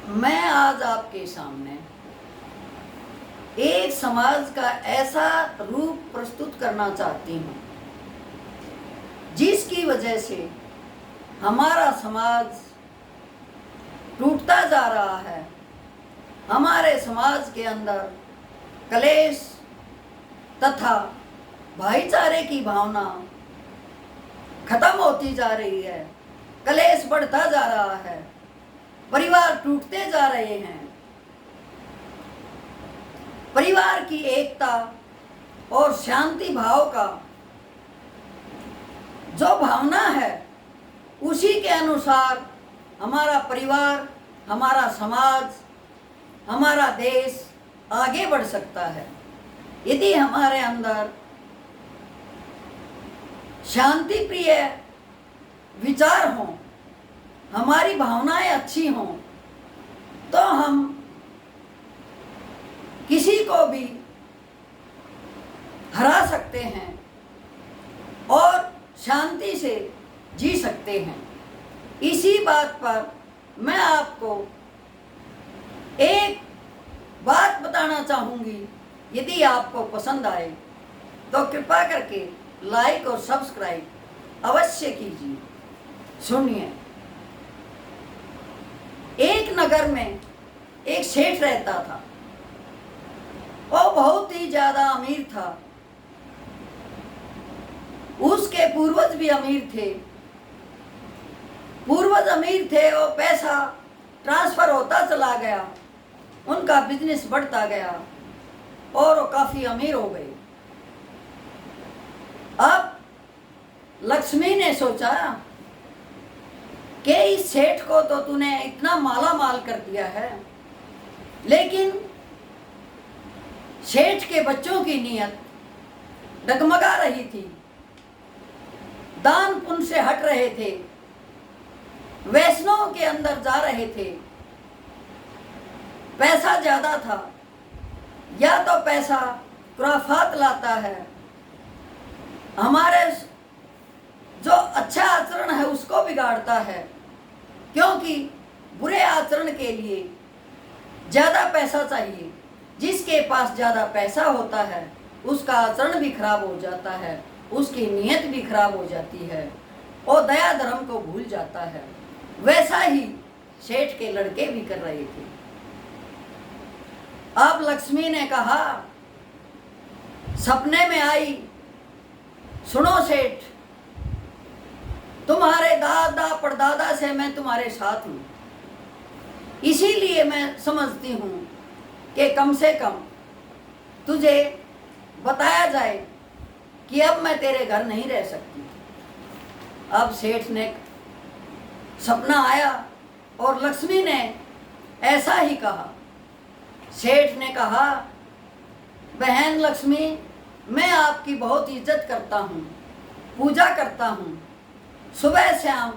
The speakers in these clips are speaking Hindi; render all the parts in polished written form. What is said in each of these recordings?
मैं आज आपके सामने एक समाज का ऐसा रूप प्रस्तुत करना चाहती हूँ जिसकी वजह से हमारा समाज टूटता जा रहा है। हमारे समाज के अंदर कलेश तथा भाईचारे की भावना खत्म होती जा रही है, कलेश बढ़ता जा रहा है, परिवार टूटते जा रहे हैं। परिवार की एकता और शांति भाव का जो भावना है उसी के अनुसार हमारा परिवार, हमारा समाज, हमारा देश आगे बढ़ सकता है। यदि हमारे अंदर शांति प्रिय विचार हों, हमारी भावनाएं अच्छी हों, तो हम किसी को भी हरा सकते हैं और शांति से जी सकते हैं। इसी बात पर मैं आपको एक बात बताना चाहूँगी। यदि आपको पसंद आए तो कृपा करके लाइक और सब्सक्राइब अवश्य कीजिए। सुनिए, एक नगर में एक सेठ रहता था। वो बहुत ही ज़्यादा अमीर था। उसके पूर्वज भी अमीर थे। पूर्वज अमीर थे, वो पैसा ट्रांसफर होता चला गया, उनका बिजनेस बढ़ता गया और वो काफ़ी अमीर हो गए। अब लक्ष्मी ने सोचा कि इस सेठ को तो तूने इतना माला माल कर दिया है, लेकिन सेठ के बच्चों की नीयत डगमगा रही थी, दान पुण्य से हट रहे थे, वैष्णव के अंदर जा रहे थे। पैसा ज्यादा था, या तो पैसा खुराफात लाता है, हमारे जो अच्छा आचरण है उसको बिगाड़ता है, क्योंकि बुरे आचरण के लिए ज़्यादा पैसा चाहिए। जिसके पास ज़्यादा पैसा होता है उसका आचरण भी खराब हो जाता है, उसकी नीयत भी खराब हो जाती है और दया धर्म को भूल जाता है। वैसा ही सेठ के लड़के भी कर रहे थे। अब लक्ष्मी ने कहा, सपने में आई, सुनो सेठ, तुम्हारे दादा परदादा से मैं तुम्हारे साथ हूँ, इसीलिए मैं समझती हूँ कि कम से कम तुझे बताया जाए कि अब मैं तेरे घर नहीं रह सकती। अब सेठ ने सपना आया और लक्ष्मी ने ऐसा ही कहा। सेठ ने कहा, बहन लक्ष्मी, मैं आपकी बहुत इज्जत करता हूँ, पूजा करता हूँ, सुबह शाम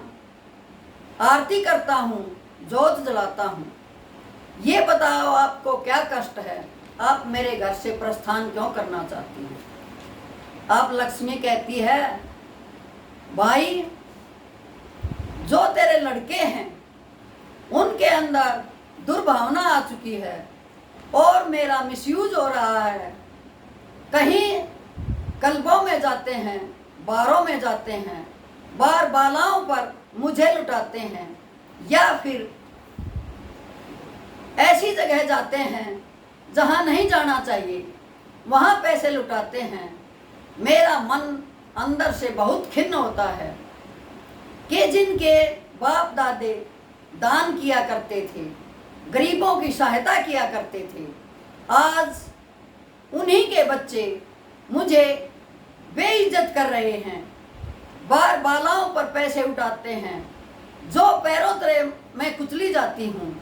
आरती करता हूँ, जोत जलाता हूँ। ये बताओ आपको क्या कष्ट है, आप मेरे घर से प्रस्थान क्यों करना चाहती हैं? अब लक्ष्मी कहती है, भाई, जो तेरे लड़के हैं उनके अंदर दुर्भावना आ चुकी है और मेरा मिसयूज हो रहा है। कहीं क्लबों में जाते हैं, बारों में जाते हैं, बार बालाओं पर मुझे लुटाते हैं, या फिर ऐसी जगह जाते हैं जहां नहीं जाना चाहिए, वहां पैसे लुटाते हैं। मेरा मन अंदर से बहुत खिन्न होता है कि जिनके बाप दादे दान किया करते थे, गरीबों की सहायता किया करते थे, आज उन्हीं के बच्चे मुझे बेइज्जत कर रहे हैं, बार बालाओं पर पैसे उठाते हैं, जो पैरों तले मैं कुचली जाती हूँ।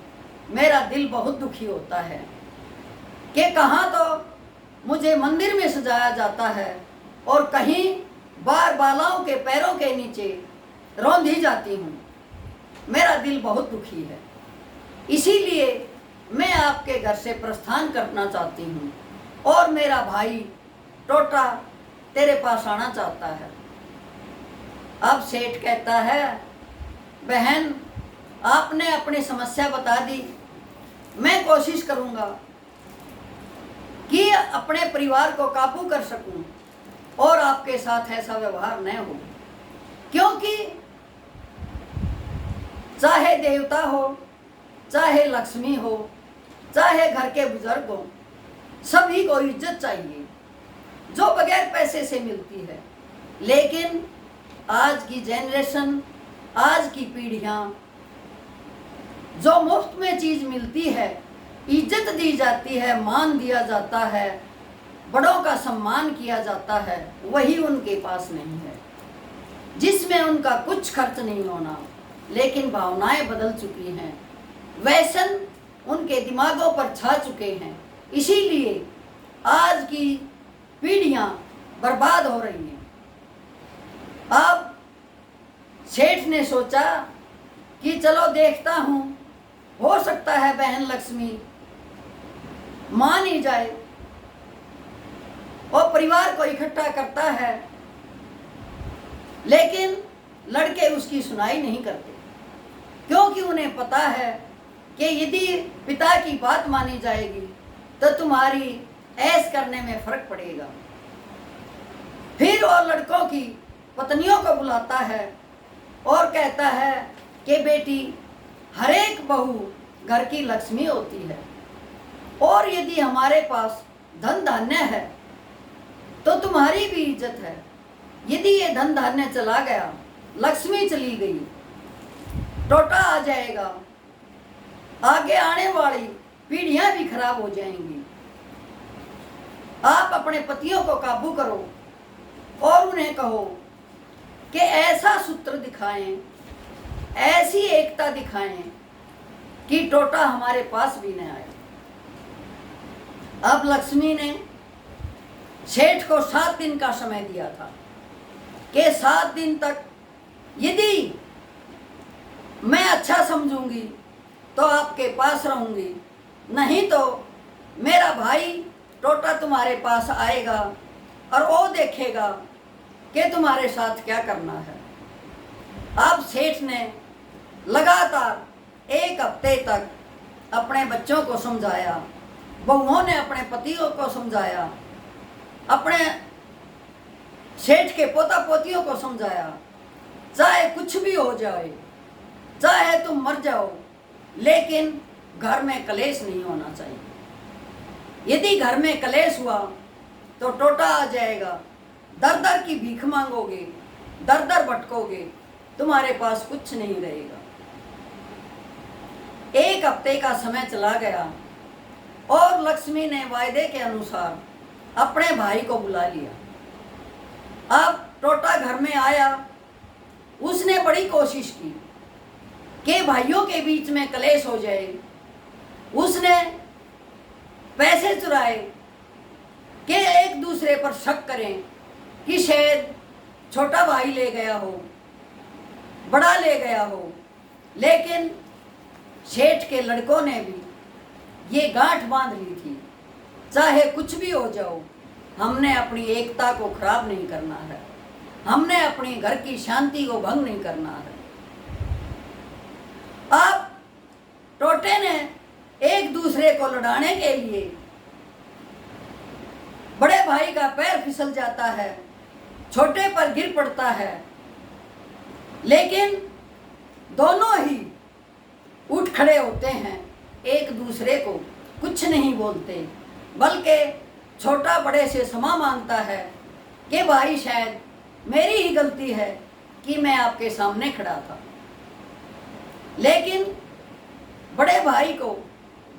मेरा दिल बहुत दुखी होता है कि कहाँ तो मुझे मंदिर में सजाया जाता है और कहीं बार बालाओं के पैरों के नीचे रौंदी जाती हूँ। मेरा दिल बहुत दुखी है, इसीलिए मैं आपके घर से प्रस्थान करना चाहती हूँ और मेरा भाई टोटा तेरे पास आना चाहता है। अब सेठ कहता है, बहन, आपने अपनी समस्या बता दी, मैं कोशिश करूँगा कि अपने परिवार को काबू कर सकूं और आपके साथ ऐसा व्यवहार न हो, क्योंकि चाहे देवता हो, चाहे लक्ष्मी हो, चाहे घर के बुजुर्ग हो, सभी को इज्जत चाहिए जो बगैर पैसे से मिलती है। लेकिन आज की जनरेशन, आज की पीढ़ियाँ, जो मुफ्त में चीज़ मिलती है, इज्जत दी जाती है, मान दिया जाता है, बड़ों का सम्मान किया जाता है, वही उनके पास नहीं है, जिसमें उनका कुछ खर्च नहीं होना, लेकिन भावनाएं बदल चुकी हैं, व्यसन उनके दिमागों पर छा चुके हैं। इसीलिए आज की पीढ़ियां बर्बाद हो रही हैं। अब सेठ ने सोचा कि चलो देखता हूँ, हो सकता है बहन लक्ष्मी मान ही जाए, और परिवार को इकट्ठा करता है। लेकिन लड़के उसकी सुनाई नहीं करते, क्योंकि उन्हें पता है कि यदि पिता की बात मानी जाएगी तो तुम्हारी ऐश करने में फर्क पड़ेगा। फिर वो लड़कों की पत्नियों को बुलाता है और कहता है कि बेटी, हर एक बहू घर की लक्ष्मी होती है, और यदि हमारे पास धन धान्य है तो तुम्हारी भी इज्जत है। यदि ये धन धान्य चला गया, लक्ष्मी चली गई, टोटा आ जाएगा, आगे आने वाली पीढ़ियां भी खराब हो जाएंगी। आप अपने पतियों को काबू करो और उन्हें कहो कि ऐसा सूत्र दिखाएं, ऐसी एकता दिखाएं कि टोटा हमारे पास भी न आए। अब लक्ष्मी ने सेठ को 7 दिन का समय दिया था कि 7 दिन तक यदि मैं अच्छा समझूंगी तो आपके पास रहूंगी, नहीं तो मेरा भाई टोटा तुम्हारे पास आएगा और वो देखेगा कि तुम्हारे साथ क्या करना है। अब सेठ ने लगातार 1 हफ्ते तक अपने बच्चों को समझाया, बहुओं ने अपने पतियों को समझाया, अपने सेठ के पोता पोतियों को समझाया, चाहे कुछ भी हो जाए, चाहे तुम मर जाओ, लेकिन घर में कलेश नहीं होना चाहिए। यदि घर में कलेश हुआ तो टोटा आ जाएगा, दर दर की भीख मांगोगे, दर दर भटकोगे, तुम्हारे पास कुछ नहीं रहेगा। 1 हफ्ते का समय चला गया और लक्ष्मी ने वायदे के अनुसार अपने भाई को बुला लिया। अब टोटा घर में आया, उसने बड़ी कोशिश की कि भाइयों के बीच में कलेश हो जाए। उसने पैसे चुराए कि एक दूसरे पर शक करें कि शायद छोटा भाई ले गया हो, बड़ा ले गया हो। लेकिन सेठ के लड़कों ने भी ये गांठ बांध ली थी, चाहे कुछ भी हो जाओ, हमने अपनी एकता को खराब नहीं करना है, हमने अपने घर की शांति को भंग नहीं करना है। अब टोटे ने एक दूसरे को लड़ाने के लिए, बड़े भाई का पैर फिसल जाता है, छोटे पर गिर पड़ता है, लेकिन दोनों ही उठ खड़े होते हैं, एक दूसरे को कुछ नहीं बोलते, बल्कि छोटा बड़े से क्षमा मांगता है कि भाई शायद मेरी ही गलती है कि मैं आपके सामने खड़ा था। लेकिन बड़े भाई को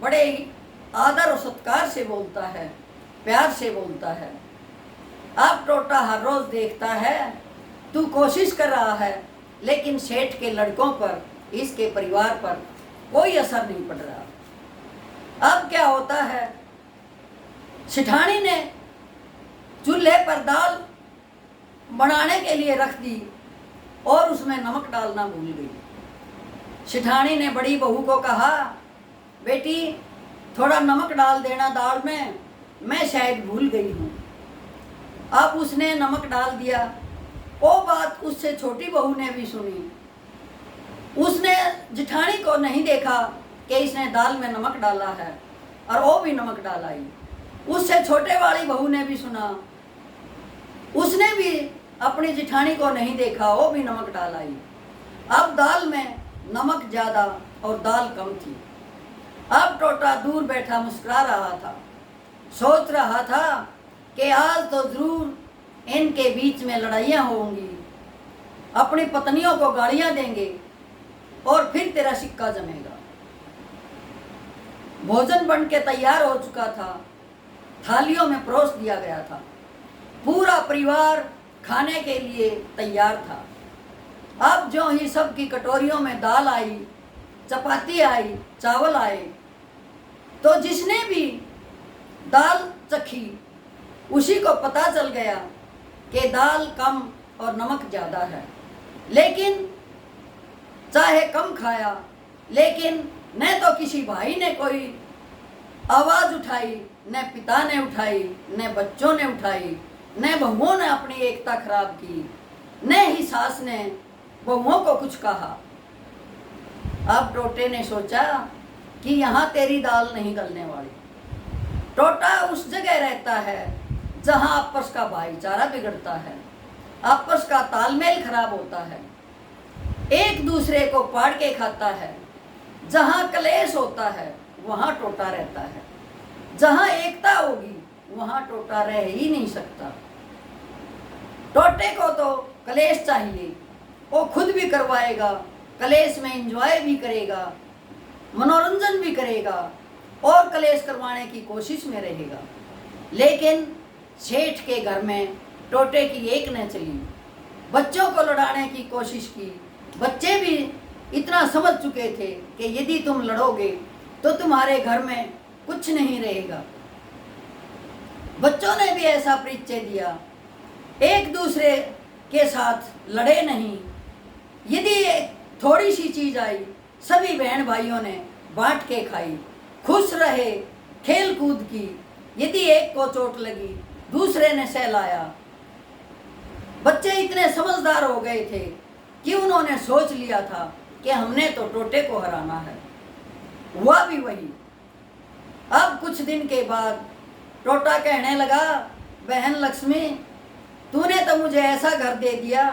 बड़े आदर और सत्कार से बोलता है, प्यार से बोलता है। अब टोटा हर रोज देखता है तू कोशिश कर रहा है, लेकिन सेठ के लड़कों पर, इसके परिवार पर कोई असर नहीं पड़ रहा। अब क्या होता है, सिठानी ने चूल्हे पर दाल बनाने के लिए रख दी और उसमें नमक डालना भूल गई। सिठानी ने बड़ी बहू को कहा, बेटी थोड़ा नमक डाल देना दाल में, मैं शायद भूल गई हूँ। अब उसने नमक डाल दिया। वो बात उससे छोटी बहू ने भी सुनी। उसने जिठानी को नहीं देखा कि इसने दाल में नमक डाला है, और वो भी नमक डालाई। उससे छोटे वाली बहू ने भी सुना, उसने भी अपनी जिठानी को नहीं देखा, वो भी नमक डालाई। अब दाल में नमक ज़्यादा और दाल कम थी। अब टोटा दूर बैठा मुस्कुरा रहा था, सोच रहा था कि आज तो ज़रूर इनके बीच में लड़ाइयाँ होंगी, अपनी पत्नियों को गालियाँ देंगे और फिर तेरा सिक्का जमेगा। भोजन बन के तैयार हो चुका था, थालियों में परोस दिया गया था। पूरा परिवार खाने के लिए तैयार था। अब जो ही सबकी कटोरियों में दाल आई, चपाती आई, चावल आए, तो जिसने भी दाल चखी उसी को पता चल गया कि दाल कम और नमक ज़्यादा है। लेकिन चाहे कम खाया, लेकिन न तो किसी भाई ने कोई आवाज़ उठाई, न पिता ने उठाई, न बच्चों ने उठाई, न बहुओं ने अपनी एकता खराब की, न ही सास ने बहुओं को कुछ कहा। अब टोटे ने सोचा कि यहाँ तेरी दाल नहीं गलने वाली। टोटा उस जगह रहता है जहाँ आपस का भाईचारा बिगड़ता है, आपस का तालमेल खराब होता है, एक दूसरे को पाड़ के खाता है। जहाँ कलेश होता है वहाँ टोटा रहता है, जहाँ एकता होगी वहाँ टोटा रह ही नहीं सकता। टोटे को तो कलेश चाहिए, वो खुद भी करवाएगा, कलेश में एंजॉय भी करेगा, मनोरंजन भी करेगा और कलेश करवाने की कोशिश में रहेगा। लेकिन सेठ के घर में टोटे की एक न चली, बच्चों को लड़ाने की कोशिश की। बच्चे भी इतना समझ चुके थे कि यदि तुम लड़ोगे तो तुम्हारे घर में कुछ नहीं रहेगा। बच्चों ने भी ऐसा परिचय दिया, एक दूसरे के साथ लड़े नहीं। यदि थोड़ी सी चीज़ आई, सभी बहन भाइयों ने बांट के खाई, खुश रहे, खेल कूद की। यदि एक को चोट लगी दूसरे ने सहलाया। बच्चे इतने समझदार हो गए थे कि उन्होंने सोच लिया था कि हमने तो टोटे को हराना है। हुआ भी वही। अब कुछ दिन के बाद टोटा कहने लगा, बहन लक्ष्मी, तूने तो मुझे ऐसा घर दे दिया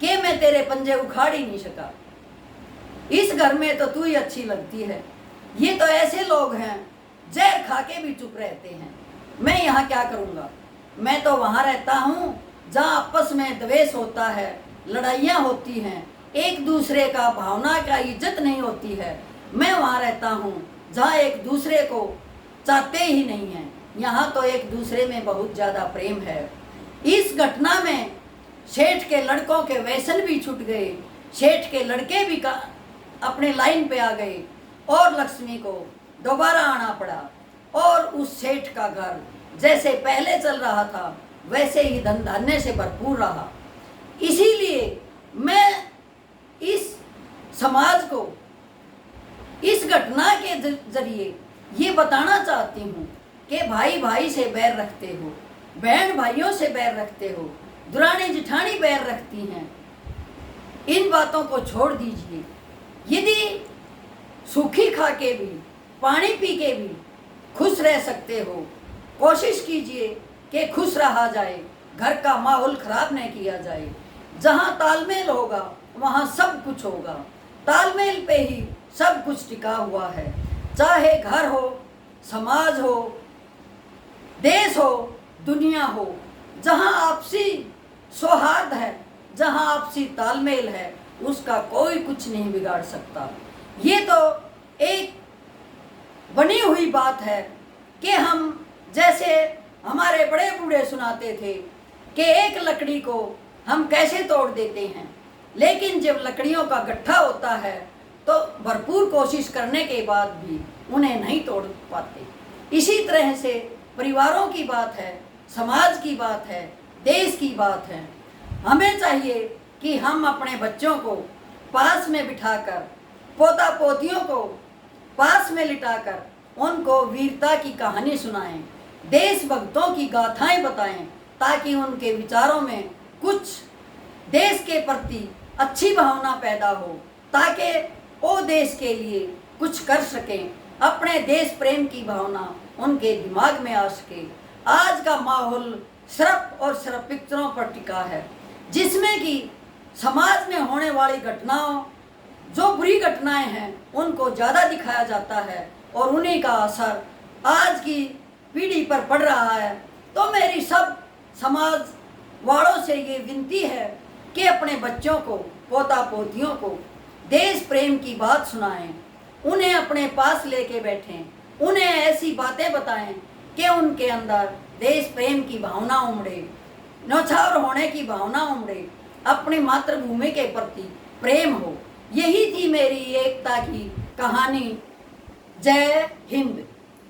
कि मैं तेरे पंजे उखाड़ ही नहीं सका। इस घर में तो तू ही अच्छी लगती है। ये तो ऐसे लोग हैं जहर खा के भी चुप रहते हैं। मैं यहाँ क्या करूँगा? मैं तो वहाँ रहता हूँ जहाँ आपस में द्वेष होता है, लड़ाइयाँ होती हैं, एक दूसरे का भावना का इज्जत नहीं होती है। मैं वहाँ रहता हूँ जहाँ एक दूसरे को चाहते ही नहीं हैं। यहाँ तो एक दूसरे में बहुत ज़्यादा प्रेम है। इस घटना में सेठ के लड़कों के व्यसन भी छूट गए, सेठ के लड़के भी अपने लाइन पे आ गए और लक्ष्मी को दोबारा आना पड़ा। और उस सेठ का घर जैसे पहले चल रहा था वैसे ही धन धान्य से भरपूर रहा। इसीलिए मैं इस समाज को इस घटना के जरिए ये बताना चाहती हूँ कि भाई भाई से बैर रखते हो, बहन भाइयों से बैर रखते हो, दुरानी जिठानी बैर रखती हैं। इन बातों को छोड़ दीजिए। यदि सूखी खा के भी, पानी पी के भी खुश रह सकते हो, कोशिश कीजिए कि खुश रहा जाए, घर का माहौल खराब नहीं किया जाए। जहाँ तालमेल होगा वहाँ सब कुछ होगा। तालमेल पे ही सब कुछ टिका हुआ है, चाहे घर हो, समाज हो, देश हो, दुनिया हो। जहाँ आपसी सौहार्द है, जहाँ आपसी तालमेल है, उसका कोई कुछ नहीं बिगाड़ सकता। ये तो एक बनी हुई बात है कि हम जैसे हमारे बड़े बूढ़े सुनाते थे कि एक लकड़ी को हम कैसे तोड़ देते हैं, लेकिन जब लकड़ियों का गट्ठा होता है तो भरपूर कोशिश करने के बाद भी उन्हें नहीं तोड़ पाते। इसी तरह से परिवारों की बात है, समाज की बात है, देश की बात है। हमें चाहिए कि हम अपने बच्चों को पास में बिठाकर, पोता पोतियों को पास में लिटाकर उनको वीरता की कहानी सुनाएं, देशभक्तों की गाथाएं बताएं, ताकि उनके विचारों में कुछ देश के प्रति अच्छी भावना पैदा हो, ताकि वो देश के लिए कुछ कर सकें, अपने देश प्रेम की भावना उनके दिमाग में आ सके। आज का माहौल सिर्फ और सिर्फ पिक्चरों पर टिका है, जिसमें कि समाज में होने वाली घटनाओं, जो बुरी घटनाएं हैं, उनको ज़्यादा दिखाया जाता है और उन्हीं का असर आज की पीढ़ी पर पड़ रहा है। तो मेरी सब समाज वालों से ये विनती है कि अपने बच्चों को, पोता पोतियों को देश प्रेम की बात सुनाएं, उन्हें अपने पास लेके बैठें, उन्हें ऐसी बातें बताएं कि उनके अंदर देश प्रेम की भावना उमड़े, न्यौछावर होने की भावना उमड़े, अपनी मातृभूमि के प्रति प्रेम हो। यही थी मेरी एकता की कहानी। जय हिंद।